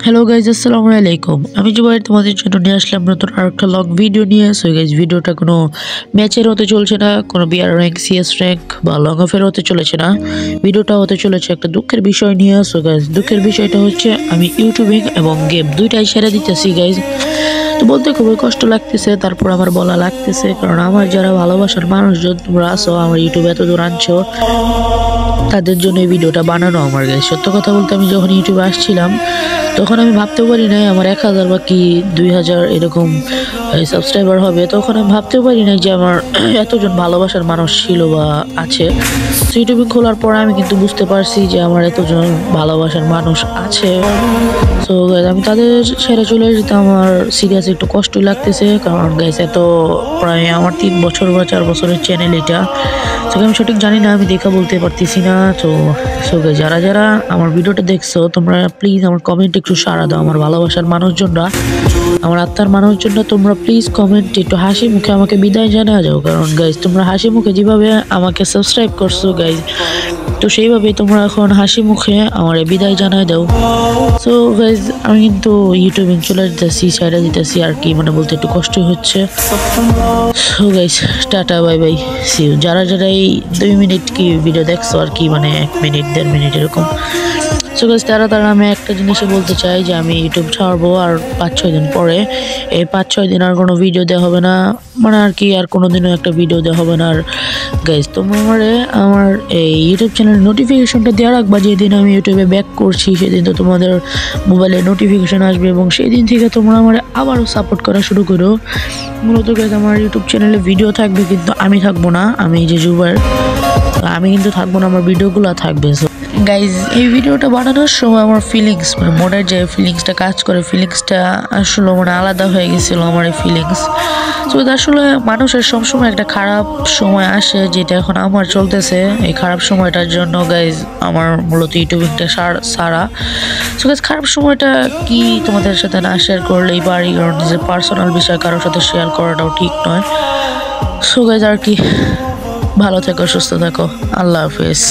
Hello guys, আসসালামু আলাইকুম। আমি জুবাইর তোমাদের জন্য নিয়ে আসলাম নতুন আরেকটা লং ভিডিও নিয়ে। সো গাইজ, ভিডিওটা কোনো ম্যাচের হতে চলছে না, কোনো বিআর র্যাঙ্ক, সিএস র্যাঙ্ক বা লং অফের হতে চলেছে না। ভিডিওটা হতে চলেছে একটা দুঃখের বিষয় নিয়ে। সো গাইজ, দুঃখের বিষয়টা হচ্ছে আমি ইউটিউবিং এবং গেম দুইটাই সেরে দিতেছি গাইজ। তো বলতে খুবই কষ্ট লাগতেছে, তারপর আমার বলা লাগতেছে, কারণ আমার যারা ভালোবাসার মানুষজন তোমরা আসো, আমার ইউটিউবে এত দূর আনছো, তাদের জন্য এই ভিডিওটা বানানো আমার গাইজ। সত্য কথা বলতে, আমি যখন ইউটিউবে আসছিলাম তখন আমি ভাবতেও পারি নাই আমার 1000 বা কি 2000 এরকম সাবস্ক্রাইবার হবে। তখন আমি ভাবতেও পারি নাই যে আমার এতজন ভালোবাসার মানুষ ছিল বা আছে। ইউটিউবে খোলার পর আমি কিন্তু বুঝতে পারছি যে আমার এতজন ভালোবাসার মানুষ আছে। সো গাইজ, আমি তাদের ছেড়ে চলে যেতে আমার সিরিয়াস একটু কষ্টই লাগতেছে, কারণ গাইজ এত প্রায় আমার 3 বছর বা 4 বছরের চ্যানেল এটা। তো আমি সঠিক জানি না, আমি দেখা বলতে পারতেছি না। তো সো গাইজ, যারা যারা আমার ভিডিওটা দেখছো তোমরা প্লিজ আমার কমেন্ট একটু সাড়া দাও। আমার ভালোবাসার মানুষজনরা, আমার আত্মার মানুষজনরা, তোমরা প্লিজ কমেন্ট একটু হাসি মুখে আমাকে বিদায় জানা যাও। কারণ গাইজ, তোমরা হাসি মুখে যেভাবে আমাকে সাবস্ক্রাইব করছো গাইজ, তো সেইভাবেই তোমরা এখন হাসি মুখে আমার বিদায় জানায় দাও। সো গাইজ, আমি কিন্তু ইউটিউবিং চলে যেতেছি, সাইডে দিতেছি আর কি, মানে বলতে একটু কষ্টই হচ্ছে। So guys, tata, bye bye, see you. যারা যারা এই 2 মিনিট কি ভিডিও দেখছো আর কি, মানে 1 মিনিট 1.5 মিনিট এরকম। সো গাইজ, তারা আমি একটা জিনিসই বলতে চাই যে আমি ইউটিউব ছাড়বো আর 5-6 দিন পরে। এই 5-6 দিন আর কোনো ভিডিও দেওয়া হবে না, মানে আর কি আর কোনো দিনও একটা ভিডিও দেওয়া হবে না। আর গাইজ, তোমরা আমার এই ইউটিউব চ্যানেলের নোটিফিকেশনটা দেওয়া রাখবা। যেদিন আমি ইউটিউবে ব্যাক করছি সেদিন তো তোমাদের মোবাইলে নোটিফিকেশন আসবে, এবং সেই দিন থেকে তোমরা আমার আবারও সাপোর্ট করা শুরু করো। মূলত গাইজ, আমার ইউটিউব চ্যানেলে ভিডিও থাকবে কিন্তু আমি থাকবো না। আমি যে জুবাইর, আমি কিন্তু থাকবো না, আমার ভিডিওগুলো থাকবে। সো গাইজ, এই ভিডিওটা বানানোর সময় আমার ফিলিংস, মানে মনের যে ফিলিংসটা কাজ করে, ফিলিংসটা আসলে মানে আলাদা হয়ে গেছিলো আমার এই ফিলিংস। তো আসলে মানুষের সবসময় একটা খারাপ সময় আসে, যেটা এখন আমার চলতেছে। এই খারাপ সময়টার জন্য গাইজ আমার মূলত ইউটিউবিংটা সারা। সো গাইজ, খারাপ সময়টা কি তোমাদের সাথে না শেয়ার করলেই পারি, কারণ নিজের পার্সোনাল বিষয় কারোর সাথে শেয়ার করাটাও ঠিক নয়। সো গাইজ, আর কি, ভালো থেকো, সুস্থ থাকো, আল্লাহ হাফিজ।